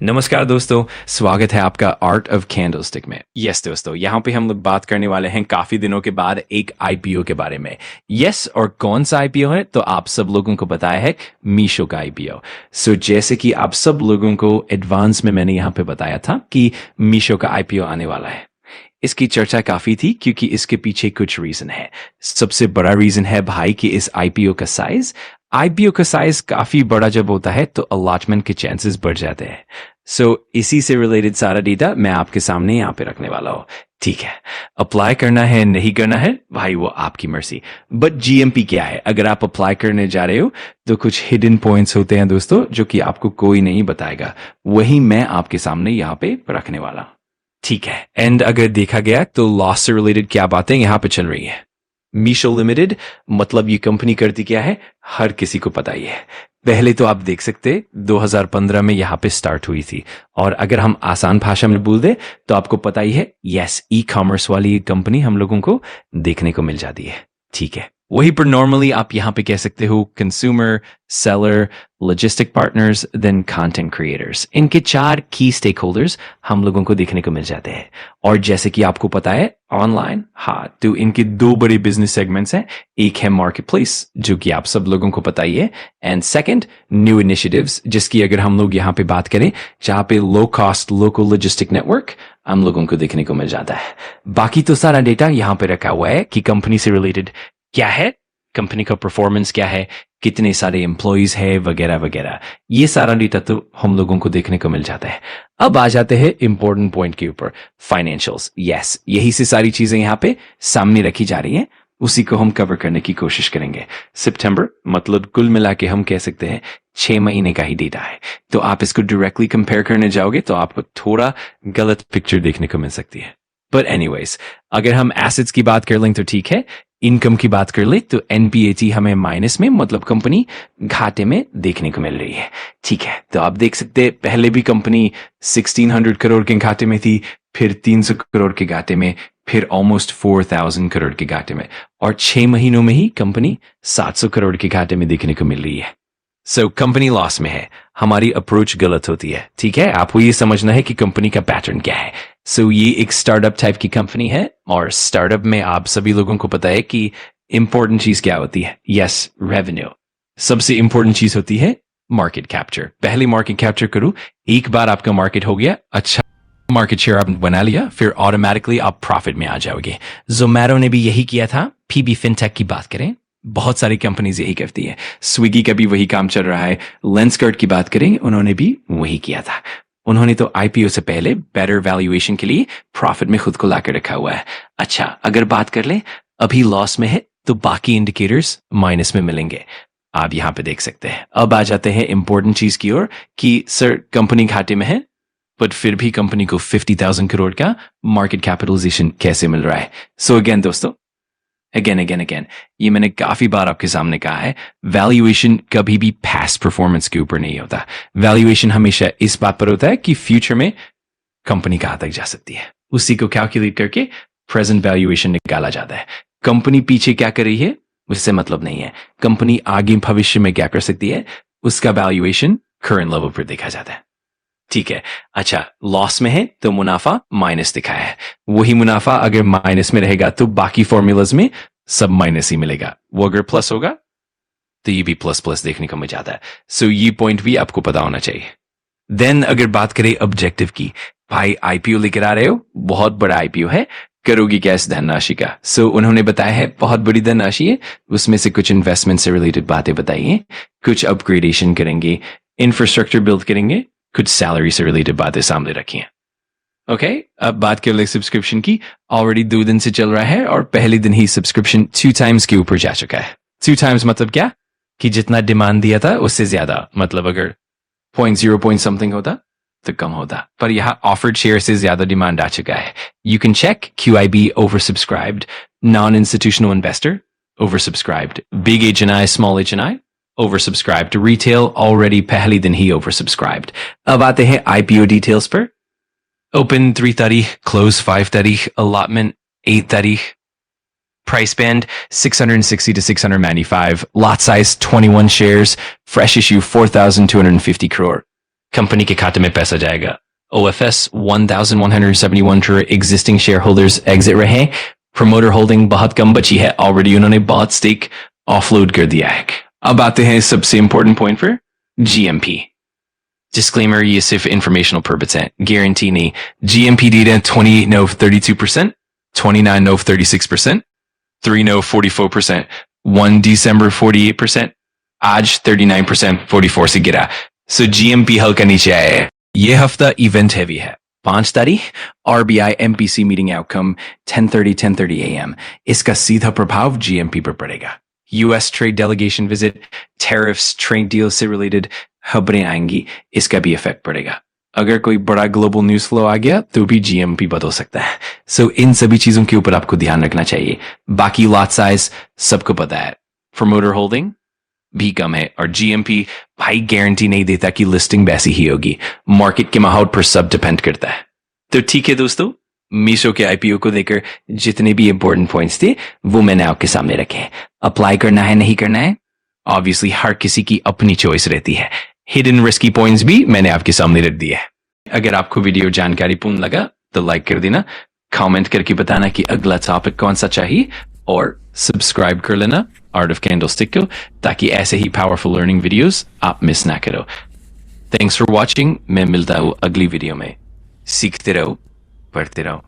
नमस्कार दोस्तों, स्वागत है आपका आर्ट ऑफ कैंडलस्टिक में। यस दोस्तों, यहाँ पे हम लोग बात करने वाले हैं काफी दिनों के बाद एक आईपीओ के बारे में। यस, और कौन सा आईपीओ है तो आप सब लोगों को बताया है मीशो का आईपीओ। सो जैसे कि आप सब लोगों को एडवांस में मैंने यहाँ पे बताया था कि मीशो का आईपीओ आने वाला है। इसकी चर्चा काफी थी क्योंकि इसके पीछे कुछ रीजन है। सबसे बड़ा रीजन है भाई कि इस आईपीओ का साइज काफी बड़ा जब होता है तो अलॉटमेंट के चांसेस बढ़ जाते हैं। सो इसी से रिलेटेड सारा डेटा मैं आपके सामने यहाँ पे रखने वाला हूँ। ठीक है, अप्लाई करना है नहीं करना है भाई वो आपकी मर्जी। बट जीएमपी क्या है? अगर आप अप्लाई करने जा रहे हो तो कुछ हिडन पॉइंट्स होते हैं दोस्तों जो कि आपको कोई नहीं बताएगा, वही मैं आपके सामने यहाँ पे रखने वाला हूँ। ठीक है, एंड अगर देखा गया तो लॉस से रिलेटेड क्या बातें यहाँ पे चल रही है। मीशो लिमिटेड मतलब ये कंपनी करती क्या है हर किसी को पता ही है। पहले तो आप देख सकते 2015 में यहाँ पे स्टार्ट हुई थी, और अगर हम आसान भाषा में बोल दे तो आपको पता ही है, यस, ई कॉमर्स वाली कंपनी हम लोगों को देखने को मिल जाती है। ठीक है, वहीं पर नॉर्मली आप यहाँ पे कह सकते हो consumer, seller, logistic partners, then content creators. इनके 4 की स्टेक होल्डर्स हम लोगों को देखने को मिल जाते हैं। और जैसे कि आपको पता है ऑनलाइन, हाँ, तो इनके 2 बड़े बिजनेस सेगमेंट्स हैं। एक है मार्केट प्लेस जो कि आप सब लोगों को पता ही है, एंड सेकंड न्यू इनिशिएटिव्स, जिसकी अगर हम लोग यहाँ पे बात करें जहाँ पे low cost local logistic network हम लोगों को देखने को मिल जाता है। बाकी तो सारा डेटा यहाँ पे रखा हुआ है कि कंपनी से रिलेटेड क्या है, कंपनी का परफॉर्मेंस क्या है, कितने सारे एम्प्लॉइज है, वगैरह वगैरह। ये सारा डेटा तो हम लोगों को देखने को मिल जाता है। अब आ जाते हैं इंपॉर्टेंट पॉइंट के ऊपर, फाइनेंशियल्स। यस, यही से सारी चीजें यहाँ पे सामने रखी जा रही हैं, उसी को हम कवर करने की कोशिश करेंगे। सितंबर मतलब कुल मिला के हम कह सकते हैं 6 महीने का ही डेटा है। तो आप इसको डायरेक्टली कंपेयर करने जाओगे तो आपको थोड़ा गलत पिक्चर देखने को मिल सकती है। बट एनीवेज, अगर हम एसेट्स की बात कर लें तो ठीक है, इनकम की बात कर ले तो एनपीएटी हमें माइनस में मतलब कंपनी घाटे में देखने को मिल रही है। ठीक है, तो आप देख सकते हैं पहले भी कंपनी 1600 करोड़ के घाटे में थी, फिर 300 करोड़ के घाटे में, फिर ऑलमोस्ट 4000 करोड़ के घाटे में, और 6 महीनों में ही कंपनी 700 करोड़ के घाटे में देखने को मिल रही है। सो कंपनी लॉस में है, हमारी अप्रोच गलत होती है। ठीक है, आपको ये समझना है कि कंपनी का पैटर्न क्या है। सो ये एक स्टार्टअप टाइप की कंपनी है, और स्टार्टअप में आप सभी लोगों को पता है कि इंपॉर्टेंट चीज क्या होती है। Yes, revenue. सबसे इंपॉर्टेंट चीज होती है मार्केट कैप्चर। पहले मार्केट कैप्चर करो, एक बार आपका मार्केट हो गया, अच्छा मार्केट शेयर आपने बना लिया, फिर ऑटोमेटिकली आप प्रॉफिट में आ जाओगे। जोमैटो ने भी यही किया था। पीबी फिनटेक की बात करें, बहुत सारी कंपनीज यही करती है। स्विगी का भी वही काम चल रहा है। लेंसकार्ट की बात करें, उन्होंने भी वही किया था। उन्होंने तो आईपीओ से पहले बेटर वैल्यूएशन के लिए प्रॉफिट में खुद को लाकर रखा हुआ है। अच्छा, अगर बात कर ले अभी लॉस में है तो बाकी इंडिकेटर्स माइनस में मिलेंगे, आप यहां पे देख सकते हैं। अब आ जाते हैं इंपॉर्टेंट चीज की ओर कि सर कंपनी घाटे में है, बट फिर भी कंपनी को 50,000 करोड़ का मार्केट कैपिटलाइजेशन कैसे मिल रहा है। सो अगेन दोस्तों, अगेन ये मैंने काफी बार आपके सामने कहा है, वैल्यूएशन कभी भी पास्ट परफॉर्मेंस के ऊपर नहीं होता। वैल्यूएशन हमेशा इस बात पर होता है कि फ्यूचर में कंपनी कहां तक जा सकती है, उसी को कैलकुलेट करके प्रेजेंट वैल्यूएशन निकाला जाता है। कंपनी पीछे क्या कर रही है उससे मतलब नहीं है, कंपनी आगे भविष्य में क्या कर सकती है उसका वैल्यूएशन करंट लेवल पर देखा जाता है। ठीक है, अच्छा, लॉस में है तो मुनाफा माइनस दिखाया है। वही मुनाफा अगर माइनस में रहेगा तो बाकी फॉर्मूलाज में सब माइनस ही मिलेगा। वो अगर प्लस होगा तो ये भी प्लस प्लस देखने को मिल जाता है। सो ये पॉइंट भी आपको पता होना चाहिए। देन अगर बात करें ऑब्जेक्टिव की, भाई आईपीओ लेकर आ रहे हो, बहुत बड़ा आईपीओ है, करोगी क्या इस धनराशि का? सो उन्होंने बताया है बहुत बड़ी धनराशि है, उसमें से कुछ इन्वेस्टमेंट से रिलेटेड बातें बताई हैं, कुछ अपग्रेडेशन करेंगे, इंफ्रास्ट्रक्चर बिल्ड करेंगे, कुछ सैलरी से रिलेटेड बातें सामने रखी हैं। ओके, अब बात कर ले सब्सक्रिप्शन की। ऑलरेडी 2 दिन से चल रहा है और पहले दिन ही सब्सक्रिप्शन 2 टाइम्स के ऊपर जा चुका है। 2 टाइम्स मतलब क्या कि जितना डिमांड दिया था उससे ज्यादा, मतलब अगर 0.0 समथिंग होता तो कम होता, पर यहाँ ऑफर्ड शेयर से ज्यादा डिमांड आ चुका है। You can check QIB over subscribed, non institutional investor over subscribed, big HNI, small HNI oversubscribed, retail already पहले दिन ही oversubscribed। अब आते हैं IPO details पर। Open 3:30, close 5:30, allotment 8:30, price band 660 to 695, lot size 21 shares, fresh issue 4,250 crore, company के खाते में पैसा जाएगा। OFS 1,171 crore existing shareholders exit रहे हैं। Promoter holding बहुत कम बची है, ऑलरेडी उन्होंने बहुत स्टेक ऑफलोड कर दिया है। अब आते हैं सबसे इंपॉर्टेंट पॉइंट पर, GMP। Disclaimer, ये सिर्फ informational purpose है, guarantee नहीं। GMP data 28 no 32%, 29 no 36%, 3 no 44%, 1 December 48%, आज 39% 44 से गिरा। So GMP हल्का नीचे आया है। ये हफ्ता इवेंट हैवी है। 5 तारीख RBI MPC meeting outcome 10:30 AM। इसका सीधा प्रभाव GMP पर पड़ेगा। US trade delegation visit, tariffs, trade deal से रिलेटेड खबरें आएंगी, इसका भी इफेक्ट पड़ेगा। अगर कोई बड़ा ग्लोबल न्यूज फ्लो आ गया तो भी GMP बदल सकता है। सो इन सभी चीजों के ऊपर आपको ध्यान रखना चाहिए। बाकी लॉट साइज सबको पता है, प्रमोटर होल्डिंग भी कम है और GMP भाई गारंटी नहीं देता कि लिस्टिंग वैसी ही होगी। मार्केट के माहौल पर सब डिपेंड करता है। तो ठीक है दोस्तों, मीशो के IPO को लेकर जितने भी इंपॉर्टेंट पॉइंट्स थे वो मैंने आपके सामने रखे। अप्लाई करना है नहीं करना है, ऑब्वियसली हर किसी की अपनी चॉइस रहती है। हिडन रिस्की पॉइंट्स भी मैंने आपके सामने रख दिए। अगर आपको वीडियो जानकारीपूर्ण लगा तो लाइक कर देना, कमेंट करके बताना कि अगला टॉपिक कौन सा चाहिए और सब्सक्राइब कर लेना आर्ट ऑफ कैंडलस्टिक को, ताकि ऐसे ही पावरफुल लर्निंग वीडियोस आप मिस ना करो। Thanks for watching. मैं मिलता हूँ अगली वीडियो में। सीखते रहो, पढ़ते रहो।